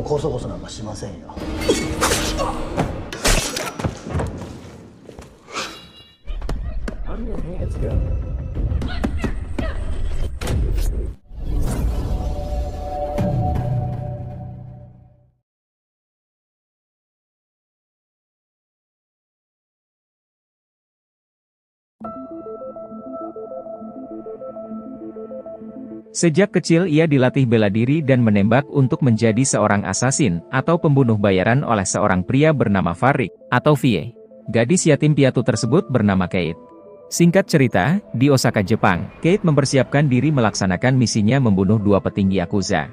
こそこそなんかしませんよ。Sejak kecil ia dilatih bela diri dan menembak untuk menjadi seorang asasin atau pembunuh bayaran oleh seorang pria bernama Farik atau Vie. Gadis yatim piatu tersebut bernama Kate. Singkat cerita, di Osaka, Jepang, Kate mempersiapkan diri melaksanakan misinya membunuh dua petinggi Yakuza.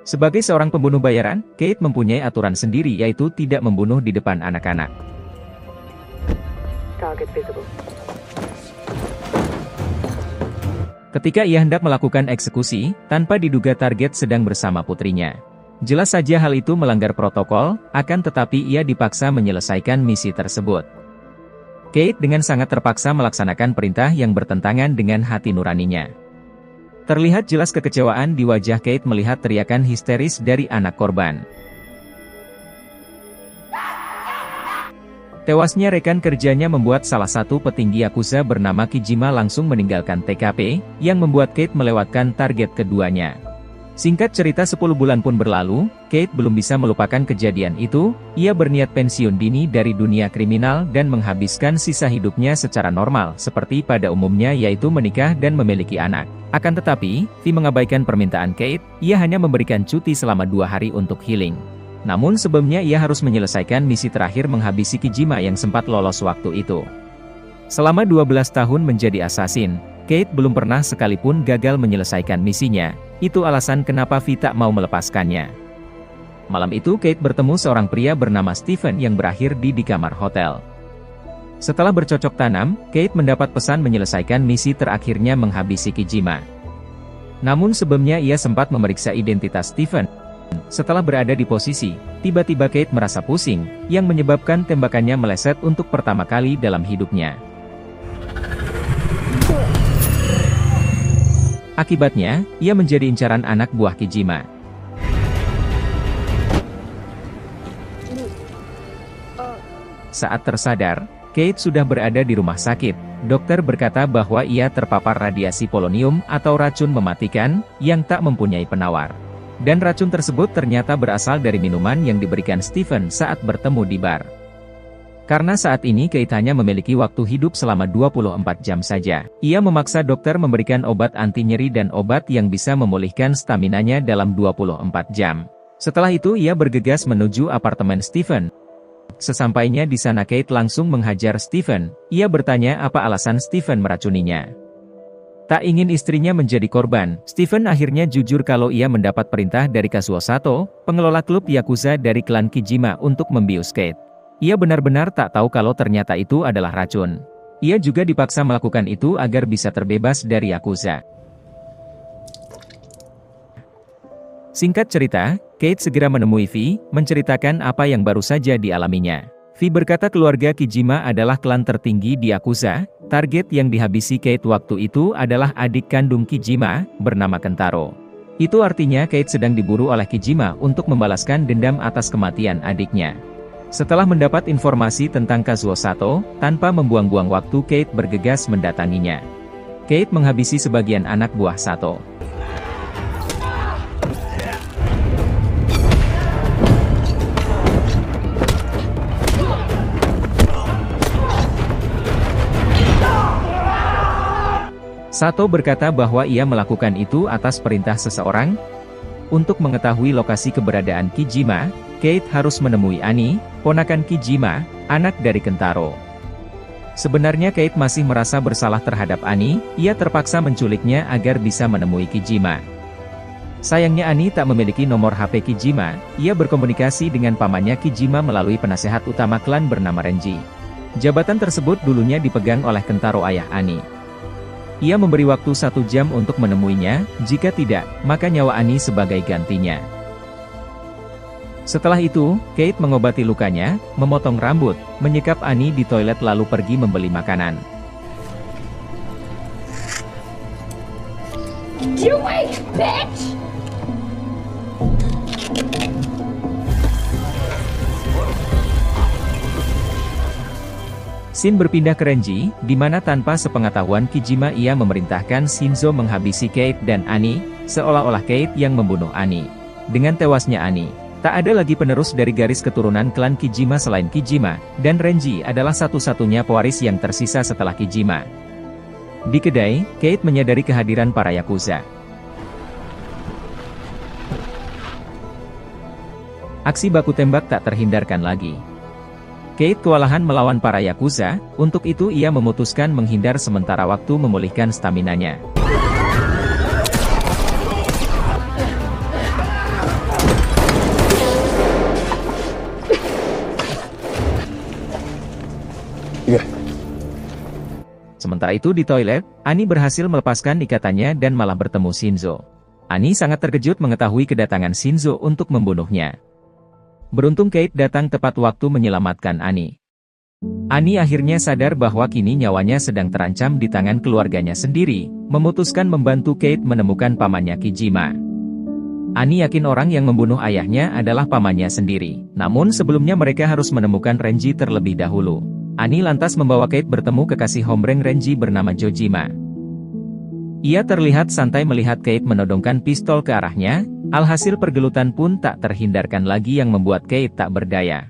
Sebagai seorang pembunuh bayaran, Kate mempunyai aturan sendiri yaitu tidak membunuh di depan anak-anak. Target visible. Ketika ia hendak melakukan eksekusi, tanpa diduga target sedang bersama putrinya. Jelas saja hal itu melanggar protokol, akan tetapi ia dipaksa menyelesaikan misi tersebut. Kate dengan sangat terpaksa melaksanakan perintah yang bertentangan dengan hati nuraninya. Terlihat jelas kekecewaan di wajah Kate melihat teriakan histeris dari anak korban. Tewasnya rekan kerjanya membuat salah satu petinggi Yakuza bernama Kijima langsung meninggalkan TKP, yang membuat Kate melewatkan target keduanya. Singkat cerita 10 bulan pun berlalu, Kate belum bisa melupakan kejadian itu, ia berniat pensiun dini dari dunia kriminal dan menghabiskan sisa hidupnya secara normal seperti pada umumnya yaitu menikah dan memiliki anak. Akan tetapi, Vi mengabaikan permintaan Kate, ia hanya memberikan cuti selama 2 hari untuk healing. Namun sebelumnya ia harus menyelesaikan misi terakhir menghabisi Kijima yang sempat lolos waktu itu. Selama 12 tahun menjadi asasin, Kate belum pernah sekalipun gagal menyelesaikan misinya, itu alasan kenapa Vi tak mau melepaskannya. Malam itu Kate bertemu seorang pria bernama Stephen yang berakhir di kamar hotel. Setelah bercocok tanam, Kate mendapat pesan menyelesaikan misi terakhirnya menghabisi Kijima. Namun sebelumnya ia sempat memeriksa identitas Stephen. Setelah berada di posisi, tiba-tiba Kate merasa pusing, yang menyebabkan tembakannya meleset untuk pertama kali dalam hidupnya. Akibatnya, ia menjadi incaran anak buah Kijima. Saat tersadar, Kate sudah berada di rumah sakit. Dokter berkata bahwa ia terpapar radiasi polonium atau racun mematikan, yang tak mempunyai penawar. Dan racun tersebut ternyata berasal dari minuman yang diberikan Stephen saat bertemu di bar. Karena saat ini Kate hanya memiliki waktu hidup selama 24 jam saja, ia memaksa dokter memberikan obat anti nyeri dan obat yang bisa memulihkan staminanya dalam 24 jam. Setelah itu ia bergegas menuju apartemen Stephen. Sesampainya di sana Kate langsung menghajar Stephen, ia bertanya apa alasan Stephen meracuninya. Tak ingin istrinya menjadi korban, Stephen akhirnya jujur kalau ia mendapat perintah dari Kazuo Sato, pengelola klub Yakuza dari klan Kijima untuk membius Kate. Ia benar-benar tak tahu kalau ternyata itu adalah racun. Ia juga dipaksa melakukan itu agar bisa terbebas dari Yakuza. Singkat cerita, Kate segera menemui Vi, menceritakan apa yang baru saja dialaminya. Vi berkata keluarga Kijima adalah klan tertinggi di Yakuza, target yang dihabisi Kate waktu itu adalah adik kandung Kijima, bernama Kentaro. Itu artinya Kate sedang diburu oleh Kijima untuk membalaskan dendam atas kematian adiknya. Setelah mendapat informasi tentang Kazuo Sato, tanpa membuang-buang waktu Kate bergegas mendatanginya. Kate menghabisi sebagian anak buah Sato. Sato berkata bahwa ia melakukan itu atas perintah seseorang. Untuk mengetahui lokasi keberadaan Kijima, Kate harus menemui Ani, ponakan Kijima, anak dari Kentaro. Sebenarnya Kate masih merasa bersalah terhadap Ani, ia terpaksa menculiknya agar bisa menemui Kijima. Sayangnya Ani tak memiliki nomor HP Kijima, ia berkomunikasi dengan pamannya Kijima melalui penasehat utama klan bernama Renji. Jabatan tersebut dulunya dipegang oleh Kentaro ayah Ani. Ia memberi waktu 1 jam untuk menemuinya, jika tidak, maka nyawa Ani sebagai gantinya. Setelah itu, Kate mengobati lukanya, memotong rambut, menyekap Ani di toilet lalu pergi membeli makanan. You wait, bitch! Scene berpindah ke Renji, di mana tanpa sepengetahuan Kijima ia memerintahkan Shinzo menghabisi Kate dan Annie, seolah-olah Kate yang membunuh Annie. Dengan tewasnya Annie, tak ada lagi penerus dari garis keturunan klan Kijima selain Kijima, dan Renji adalah satu-satunya pewaris yang tersisa setelah Kijima. Di kedai, Kate menyadari kehadiran para Yakuza. Aksi baku tembak tak terhindarkan lagi. Kate kewalahan melawan para Yakuza, untuk itu ia memutuskan menghindar sementara waktu memulihkan staminanya. Sementara itu di toilet, Annie berhasil melepaskan ikatannya dan malah bertemu Shinzo. Annie sangat terkejut mengetahui kedatangan Shinzo untuk membunuhnya. Beruntung Kate datang tepat waktu menyelamatkan Annie. Annie akhirnya sadar bahwa kini nyawanya sedang terancam di tangan keluarganya sendiri, memutuskan membantu Kate menemukan pamannya Kijima. Annie yakin orang yang membunuh ayahnya adalah pamannya sendiri, namun sebelumnya mereka harus menemukan Renji terlebih dahulu. Annie lantas membawa Kate bertemu kekasih hombreng Renji bernama Jojima. Ia terlihat santai melihat Kate menodongkan pistol ke arahnya, alhasil pergelutan pun tak terhindarkan lagi yang membuat Kate tak berdaya.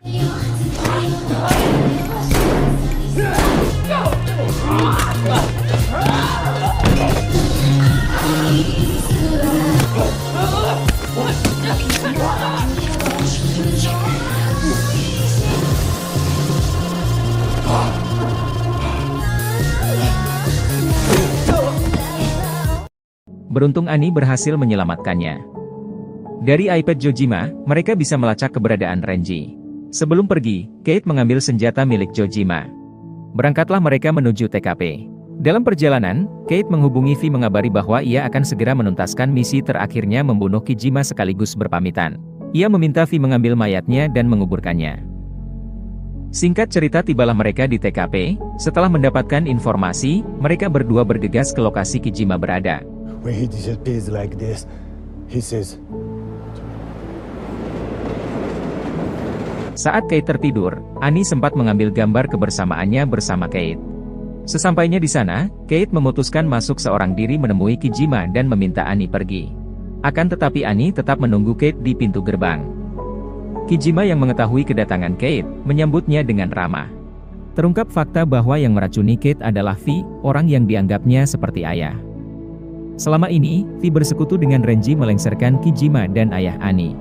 Beruntung Annie berhasil menyelamatkannya. Dari iPad Jojima, mereka bisa melacak keberadaan Renji. Sebelum pergi, Kate mengambil senjata milik Jojima. Berangkatlah mereka menuju TKP. Dalam perjalanan, Kate menghubungi Vi mengabari bahwa ia akan segera menuntaskan misi terakhirnya membunuh Kijima sekaligus berpamitan. Ia meminta Vi mengambil mayatnya dan menguburkannya. Singkat cerita tibalah mereka di TKP, setelah mendapatkan informasi, mereka berdua bergegas ke lokasi Kijima berada. When he disappears like this, he says, saat Kate tertidur, Annie sempat mengambil gambar kebersamaannya bersama Kate. Sesampainya di sana, Kate memutuskan masuk seorang diri menemui Kijima dan meminta Annie pergi. Akan tetapi Annie tetap menunggu Kate di pintu gerbang. Kijima yang mengetahui kedatangan Kate, menyambutnya dengan ramah. Terungkap fakta bahwa yang meracuni Kate adalah Vi, orang yang dianggapnya seperti ayah. Selama ini, Vi bersekutu dengan Renji melengsarkan Kijima dan ayah Annie.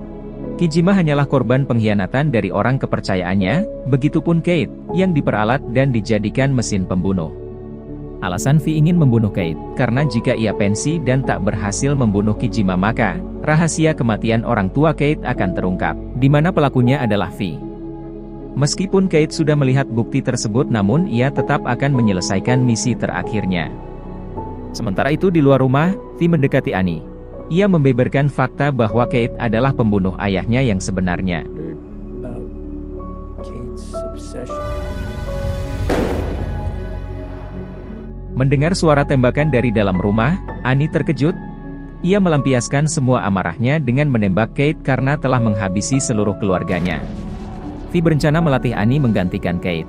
Kijima hanyalah korban pengkhianatan dari orang kepercayaannya, begitupun Kate, yang diperalat dan dijadikan mesin pembunuh. Alasan Vi ingin membunuh Kate, karena jika ia pensi dan tak berhasil membunuh Kijima maka, rahasia kematian orang tua Kate akan terungkap, di mana pelakunya adalah Vi. Meskipun Kate sudah melihat bukti tersebut namun ia tetap akan menyelesaikan misi terakhirnya. Sementara itu di luar rumah, Vi mendekati Annie. Ia membeberkan fakta bahwa Kate adalah pembunuh ayahnya yang sebenarnya. Mendengar suara tembakan dari dalam rumah, Annie terkejut. Ia melampiaskan semua amarahnya dengan menembak Kate karena telah menghabisi seluruh keluarganya. Vi berencana melatih Annie menggantikan Kate.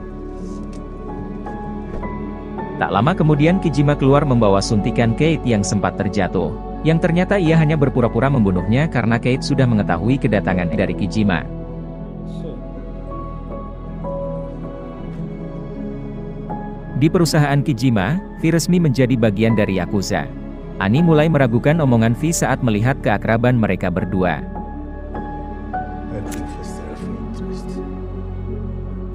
Tak lama kemudian Kijima keluar membawa suntikan Kate yang sempat terjatuh. Yang ternyata ia hanya berpura-pura membunuhnya karena Kate sudah mengetahui kedatangan dari Kijima. Di perusahaan Kijima, Vi resmi menjadi bagian dari Yakuza. Annie mulai meragukan omongan Vi saat melihat keakraban mereka berdua.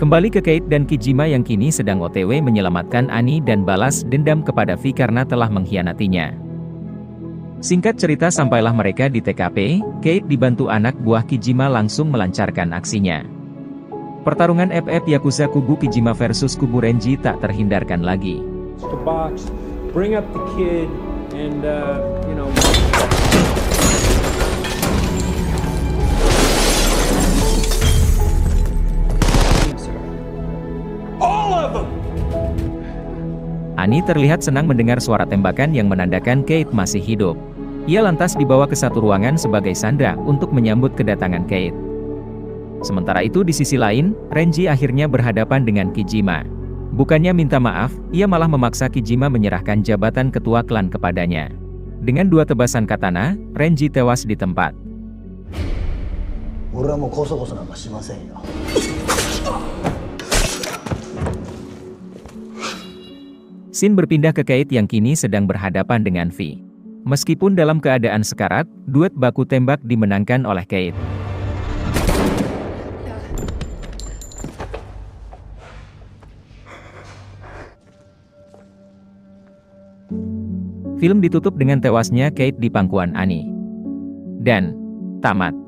Kembali ke Kate dan Kijima yang kini sedang OTW menyelamatkan Annie dan balas dendam kepada Vi karena telah mengkhianatinya. Singkat cerita sampailah mereka di TKP, Kate dibantu anak buah Kijima langsung melancarkan aksinya. Pertarungan FF Yakuza kubu Kijima versus kubu Renji tak terhindarkan lagi. Annie terlihat senang mendengar suara tembakan yang menandakan Kate masih hidup. Ia lantas dibawa ke satu ruangan sebagai sandra untuk menyambut kedatangan Kate. Sementara itu di sisi lain, Renji akhirnya berhadapan dengan Kijima. Bukannya minta maaf, ia malah memaksa Kijima menyerahkan jabatan ketua klan kepadanya. Dengan 2 tebasan katana, Renji tewas di tempat. Shin berpindah ke Kate yang kini sedang berhadapan dengan Vi. Meskipun dalam keadaan sekarat, duet baku tembak dimenangkan oleh Kate. Film ditutup dengan tewasnya Kate di pangkuan Annie. Dan tamat.